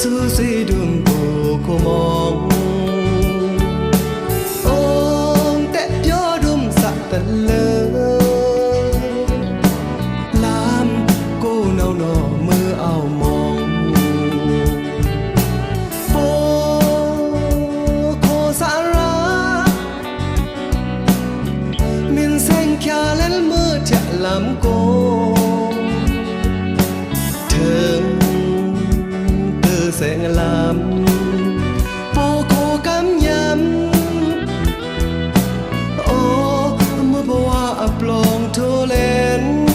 su si đường bồ cô mong ôm tết gió đum sạ tận lơ làm cô nào nọ mưa ảo mong bồ cô xa ra miền xanh kia lên mưa chả làm cô sẽ làm bao cô cảm nhắm ô mưa bao ập lòng thô lên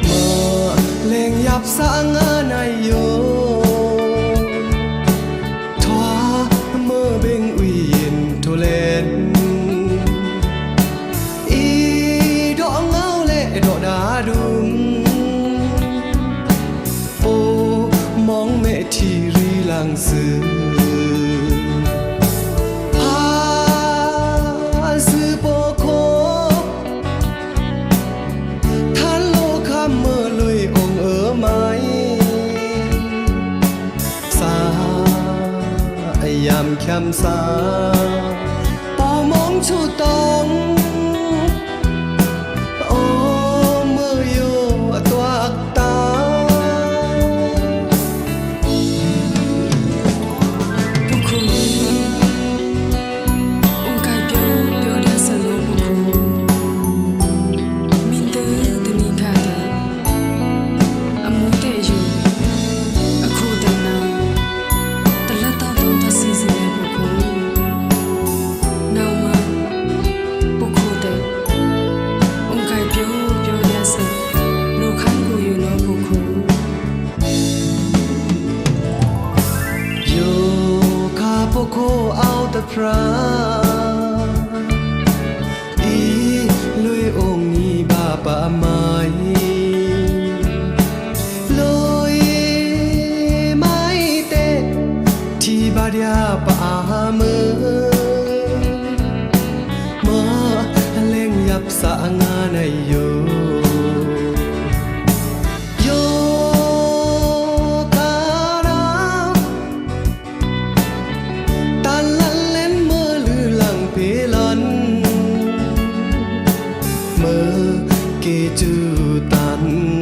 mơ lên dập sáng này yo thoa mơ bên uy yên thô lên y đỏ ngao lệ đỏ đá đùm mong mẹ chỉ ri làng xứ xứ bố khô than lô khám mơ lùi ôm ở mái xa yam khám xa bao mong chu tông cô áo tập ra ý lối ôm nghi bà bà mai lối mai tê thì bà dia bà mơ mơ lên nhập xã nga này yo mơ kê chư tàn